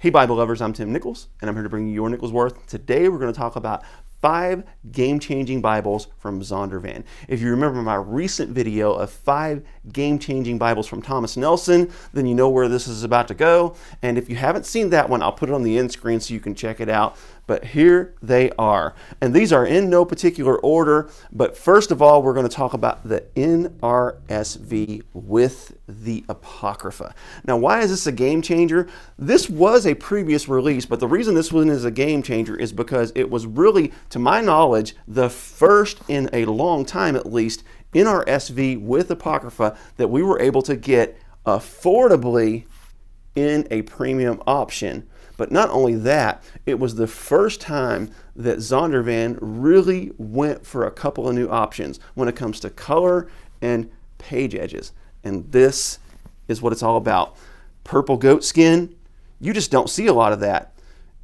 Hey Bible lovers, I'm Tim Nichols, and I'm here to bring you your Nichols Worth. Today we're going to talk about 5 game-changing Bibles from Zondervan. If you remember my recent video of 5 game-changing Bibles from Thomas Nelson, then you know where this is about to go. And if you haven't seen that one, I'll put it on the end screen so you can check it out. But here they are. And these are in no particular order. But first of all, we're going to talk about the NRSV with the Apocrypha. Now, why is this a game changer? This was a previous release, but the reason this one is a game changer is because it was really, to my knowledge, the first in a long time at least, NRSV with Apocrypha that we were able to get affordably in a premium option. But not only that, it was the first time that Zondervan really went for a couple of new options when it comes to color and page edges. And this is what it's all about. Purple goat skin, you just don't see a lot of that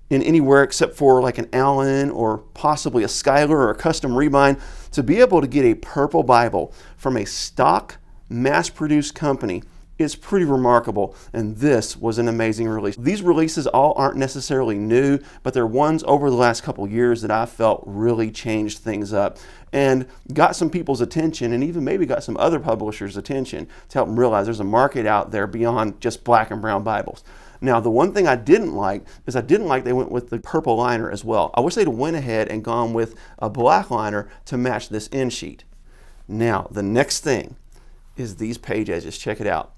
in anywhere except for like an Allen or possibly a Schuyler or a custom rebind. To be able to get a purple Bible from a stock mass-produced company is pretty remarkable, and this was an amazing release. These releases all aren't necessarily new, but they're ones over the last couple years that I felt really changed things up and got some people's attention, and even maybe got some other publishers' attention to help them realize there's a market out there beyond just black and brown Bibles. Now, the one thing I didn't like is they went with the purple liner as well. I wish they'd went ahead and gone with a black liner to match this end sheet. Now, the next thing is these page edges. Check it out.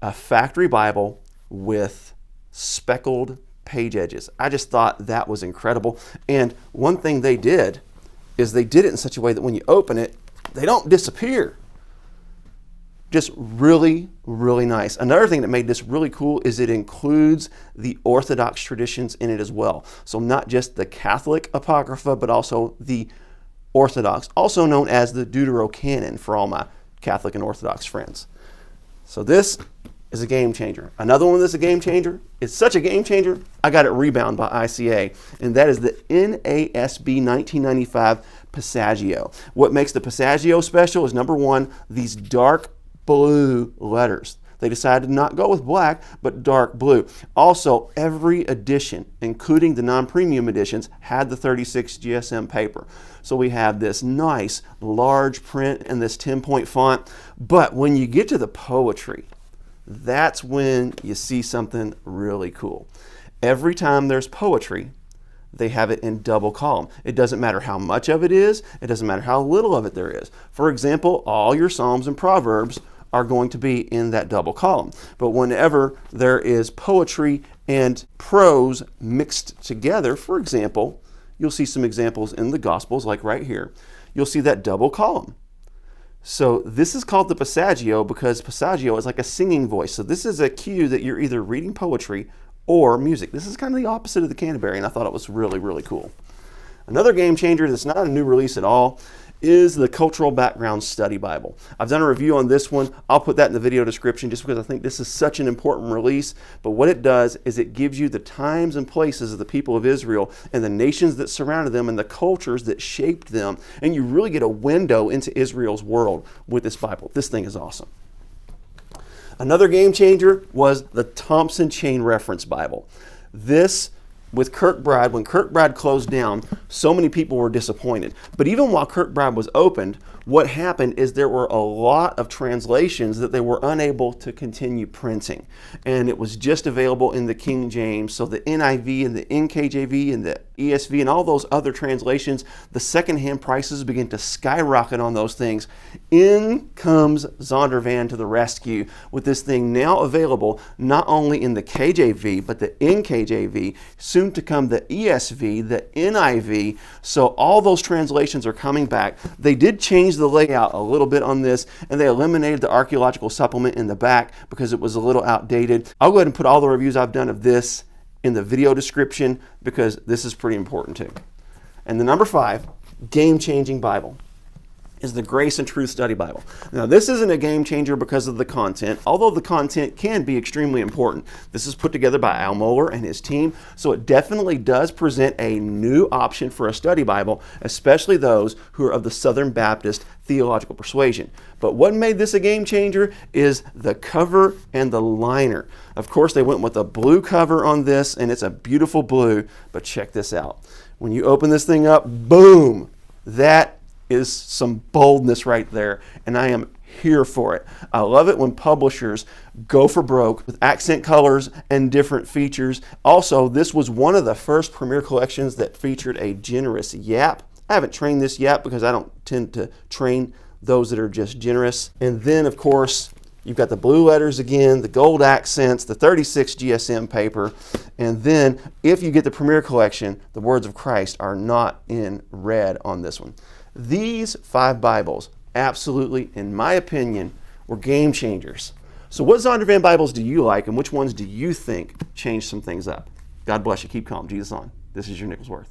A factory Bible with speckled page edges. I just thought that was incredible. And one thing they did is they did it in such a way that when you open it, they don't disappear. Just really, really nice. Another thing that made this really cool is it includes the Orthodox traditions in it as well. So not just the Catholic Apocrypha, but also the Orthodox, also known as the Deuterocanon for all my Catholic and Orthodox friends. So this is a game changer. Another one that's a game changer. It's such a game changer, I got it rebound by ICA, and that is the NASB 1995 Passaggio. What makes the Passaggio special is, number one, these dark blue letters. They decided to not go with black, but dark blue. Also, every edition, including the non-premium editions, had the 36 GSM paper. So we have this nice large print and this 10-point font. But when you get to the poetry, that's when you see something really cool. Every time there's poetry, they have it in double column. It doesn't matter how much of it is. It doesn't matter how little of it there is. For example, all your Psalms and Proverbs are going to be in that double column. But whenever there is poetry and prose mixed together, for example, you'll see some examples in the Gospels, like right here. You'll see that double column. So this is called the Passaggio because Passaggio is like a singing voice. So this is a cue that you're either reading poetry or music. This is kind of the opposite of the Canterbury, and I thought it was really, really cool. Another game changer that's not a new release at all is the Cultural Background Study Bible. I've done a review on this one. I'll put that in the video description just because I think this is such an important release. But what it does is it gives you the times and places of the people of Israel and the nations that surrounded them and the cultures that shaped them. And you really get a window into Israel's world with this Bible. This thing is awesome. Another game changer was the Thompson Chain Reference Bible. This, with Kirkbride, when Kirkbride closed down, so many people were disappointed. But even while Kirkbride was opened, what happened is there were a lot of translations that they were unable to continue printing. And it was just available in the King James. So the NIV and the NKJV and the ESV and all those other translations, the secondhand prices began to skyrocket on those things. In comes Zondervan to the rescue with this thing now available not only in the KJV, but the NKJV, soon to come the ESV, the NIV. So all those translations are coming back. They did change the layout a little bit on this, and they eliminated the archaeological supplement in the back because it was a little outdated. I'll go ahead and put all the reviews I've done of this in the video description because this is pretty important too. And the number 5, game-changing Bible. is the Grace and Truth Study Bible. Now, this isn't a game changer because of the content, although the content can be extremely important. This is put together by Al Mohler and his team, so it definitely does present a new option for a study Bible, especially those who are of the Southern Baptist theological persuasion. But what made this a game changer is the cover and the liner. Of course, they went with a blue cover on this, and it's a beautiful blue, but check this out. When you open this thing up, boom, that is some boldness right there, and I am here for it. I love it when publishers go for broke with accent colors and different features. Also, this was one of the first premier collections that featured a generous yap. I haven't trained this yap because I don't tend to train those that are just generous. And then, of course, you've got the blue letters again, the gold accents, the 36 GSM paper, and then if you get the Premier Collection, the words of Christ are not in red on this one. These 5 Bibles, absolutely, in my opinion, were game changers. So what Zondervan Bibles do you like, and which ones do you think changed some things up? God bless you. Keep calm. Jesus on. This is your Nicholsworth.